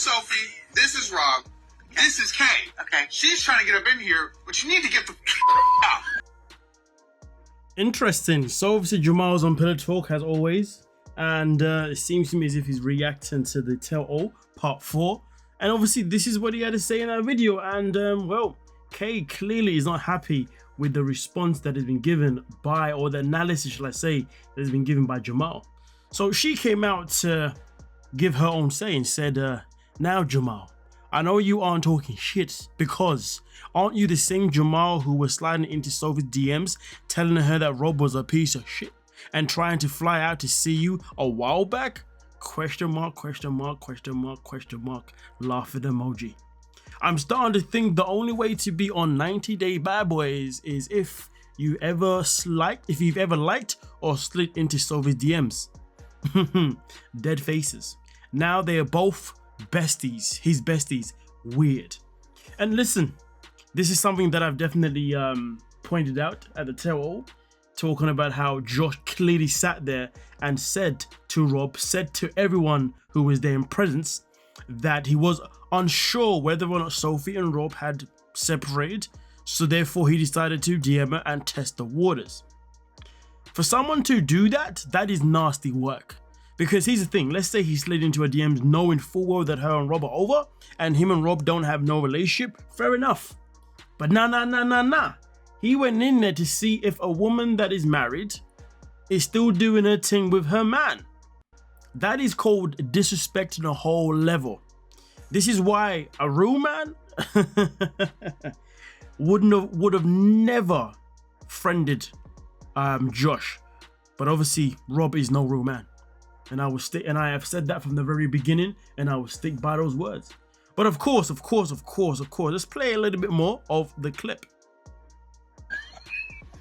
Sophie. This is Rob. Okay. This is Kay. Okay. She's trying to get up in here, but you need to get the out. Interesting. So obviously Jamal's on Pillow Talk as always, and it seems to me as if he's reacting to the tell-all part 4, and obviously this is what he had to say in that video. And well, Kay clearly is not happy with the response that has been given by, or the analysis, shall I say, that has been given by Jamal. So she came out to give her own say and said, now Jamal, I know you aren't talking shit, because aren't you the same Jamal who was sliding into Sophie's DMs telling her that Rob was a piece of shit and trying to fly out to see you a while back? Question mark, question mark, question mark, question mark, laughing emoji. I'm starting to think the only way to be on 90 Day Bad Boys is if you've ever liked or slid into Sophie's DMs. Dead faces. Now they are both besties, his besties. Weird. And listen, this is something that I've definitely pointed out at the tell-all, talking about how Josh clearly sat there and said to Rob, said to everyone who was there in presence, that he was unsure whether or not Sophie and Rob had separated, so therefore he decided to DM her and test the waters. For someone to do that, that is nasty work. Because here's the thing, let's say he slid into her DMs knowing full well that her and Rob are over and him and Rob don't have no relationship, fair enough. But nah. He went in there to see if a woman that is married is still doing her thing with her man. That is called disrespecting a whole level. This is why a real man would have never friended Josh. But obviously Rob is no real man. And I have said that from the very beginning, and I will stick by those words. But of course, let's play a little bit more of the clip.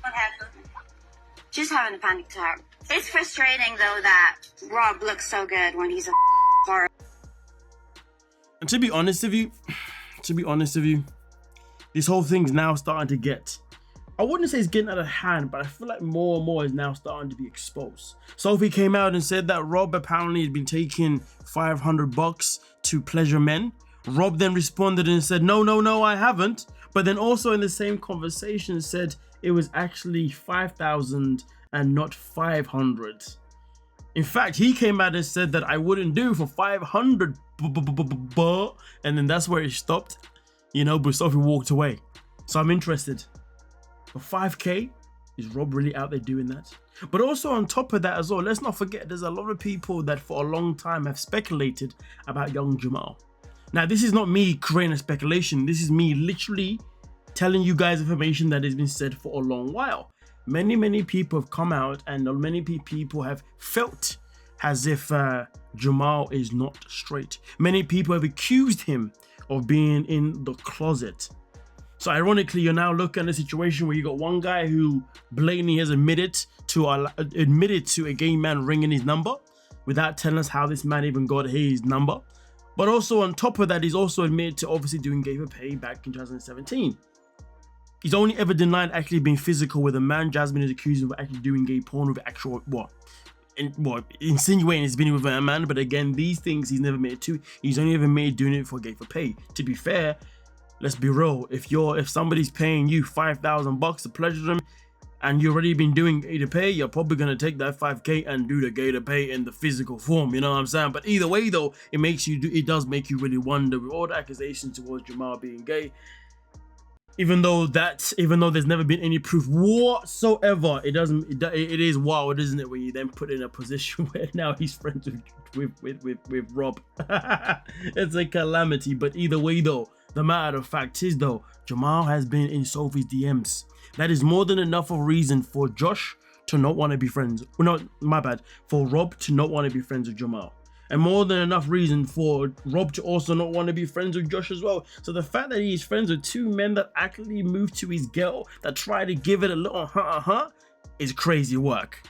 What happened? Just having a panic attack. It's frustrating though that Rob looks so good when he's a horror. And to be honest with you, this whole thing's now starting to get, I wouldn't say it's getting out of hand, but I feel like more and more is now starting to be exposed. Sophie came out and said that Rob apparently has been taking $500 to pleasure men. Rob then responded and said, no, I haven't. But then also in the same conversation said it was actually 5,000 and not 500. In fact, he came out and said that I wouldn't do for 500, and then that's where it stopped, but Sophie walked away. So I'm interested. For 5K, is Rob really out there doing that? But also on top of that as well, let's not forget there's a lot of people that for a long time have speculated about young Jamal. Now, this is not me creating a speculation. This is me literally telling you guys information that has been said for a long while. Many people have come out and many people have felt as if Jamal is not straight. Many people have accused him of being in the closet. So ironically, you're now looking at a situation where you got one guy who blatantly has admitted to a gay man ringing his number without telling us how this man even got his number. But also on top of that, he's also admitted to obviously doing gay for pay back in 2017. He's only ever denied actually being physical with a man. Jasmine is accused of actually doing gay porn with actual, insinuating he's been with a man. But again, these things he's never admitted to. He's only ever admitted doing it for gay for pay. To be fair, let's be real. If somebody's paying you $5,000 to pleasure them, and you've already been doing gay to pay, you're probably gonna take that 5K and do the gay to pay in the physical form. You know what I'm saying? But either way, though, it does make you really wonder with all the accusations towards Jamal being gay. Even though there's never been any proof whatsoever, it is wild, isn't it, when you then put in a position where now he's friends with Rob. It's a calamity. But either way, though, the matter of fact is, though, Jamal has been in Sophie's DMs. That is more than enough of reason for Josh to not want to be friends. Well, no, my bad. For Rob to not want to be friends with Jamal. And more than enough reason for Rob to also not want to be friends with Josh as well. So the fact that he's friends with two men that actually moved to his girl, that try to give it a little is crazy work.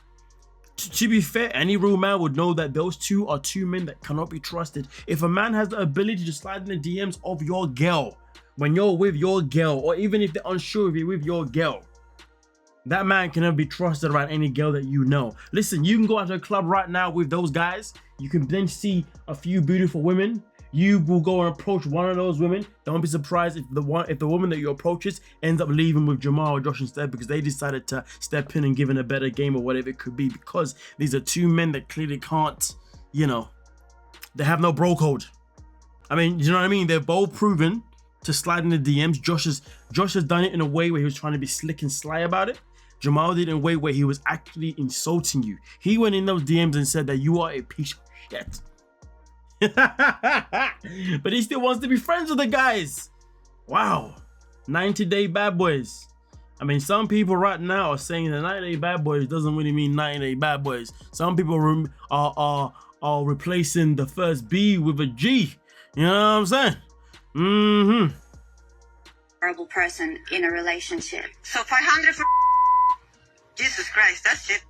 To be fair, any real man would know that those two are two men that cannot be trusted. If a man has the ability to slide in the DMs of your girl, when you're with your girl, or even if they're unsure if you're with your girl, that man cannot be trusted around any girl that you know. Listen, you can go out to a club right now with those guys. You can then see a few beautiful women. you will go and approach one of those women. Don't be surprised if the woman that you approaches ends up leaving with Jamal or Josh instead, because they decided to step in and give in a better game or whatever it could be, because these are two men that clearly can't, you know, they have no bro code. I mean, you know what I mean? They're both proven to slide in the DMs. Josh has done it in a way where he was trying to be slick and sly about it. Jamal did it in a way where he was actually insulting you. He went in those DMs and said that you are a piece of shit. But he still wants to be friends with the guys. Wow. 90-day bad boys. I mean, some people right now are saying that 90-day bad boys doesn't really mean 90-day bad boys. Some people are replacing the first B with a G. You know what I'm saying? Mm-hmm. Horrible person in a relationship. So 500 for Jesus Christ, that's it.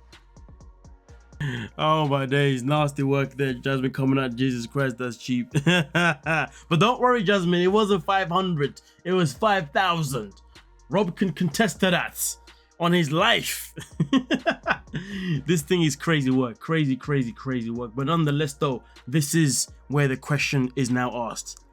Oh my days, nasty work there, Jasmine, coming out. Jesus Christ, that's cheap. But don't worry, Jasmine, it wasn't 500, it was 5,000. Rob can contest to that on his life. This thing is crazy work, crazy work. But nonetheless though, this is where the question is now asked.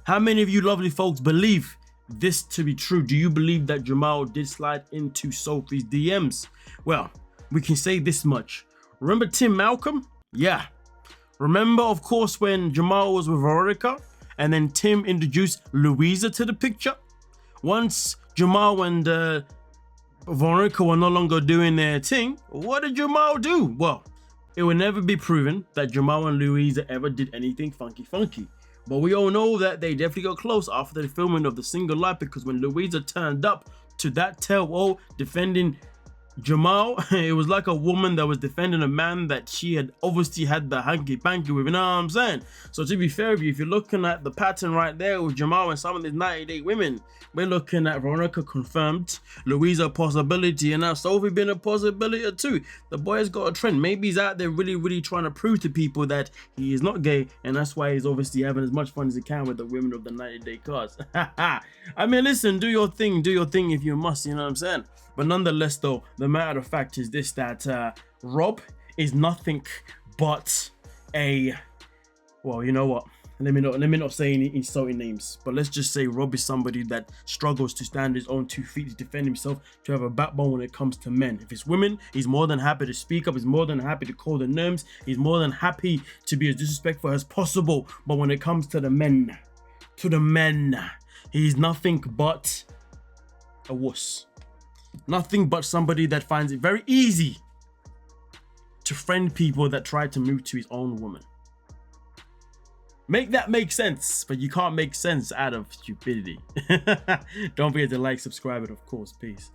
How many of you lovely folks believe this to be true? Do you believe that Jamal did slide into Sophie's DMs? Well, we can say this much. Remember Tim Malcolm? Yeah. Remember, of course, when Jamal was with Veronica and then Tim introduced Louisa to the picture? Once Jamal and Veronica were no longer doing their thing, what did Jamal do? Well, it will never be proven that Jamal and Louisa ever did anything funky. But we all know that they definitely got close after the filming of The Single Life, because when Louisa turned up to that tell-all defending Jamal, it was like a woman that was defending a man that she had obviously had the hanky-panky with, you know what I'm saying? So to be fair with you, if you're looking at the pattern right there with Jamal and some of these 90-day women, we're looking at Veronica confirmed, Louisa a possibility, and now Sophie being a possibility too. The boy has got a trend. Maybe he's out there really trying to prove to people that he is not gay, and that's why he's obviously having as much fun as he can with the women of the 90-day cards. I mean, listen, do your thing if you must, you know what I'm saying? But nonetheless though, the matter of fact is this, that Rob is nothing but a, well, you know what, let me not say any insulting names, but let's just say Rob is somebody that struggles to stand his own 2 feet, to defend himself, to have a backbone when it comes to men. If it's women, he's more than happy to speak up, he's more than happy to call the names, he's more than happy to be as disrespectful as possible. But when it comes to the men, he's nothing but a wuss. Nothing but somebody that finds it very easy to friend people that try to move to his own woman. Make that make sense, but you can't make sense out of stupidity. Don't forget to like, subscribe, and of course, peace.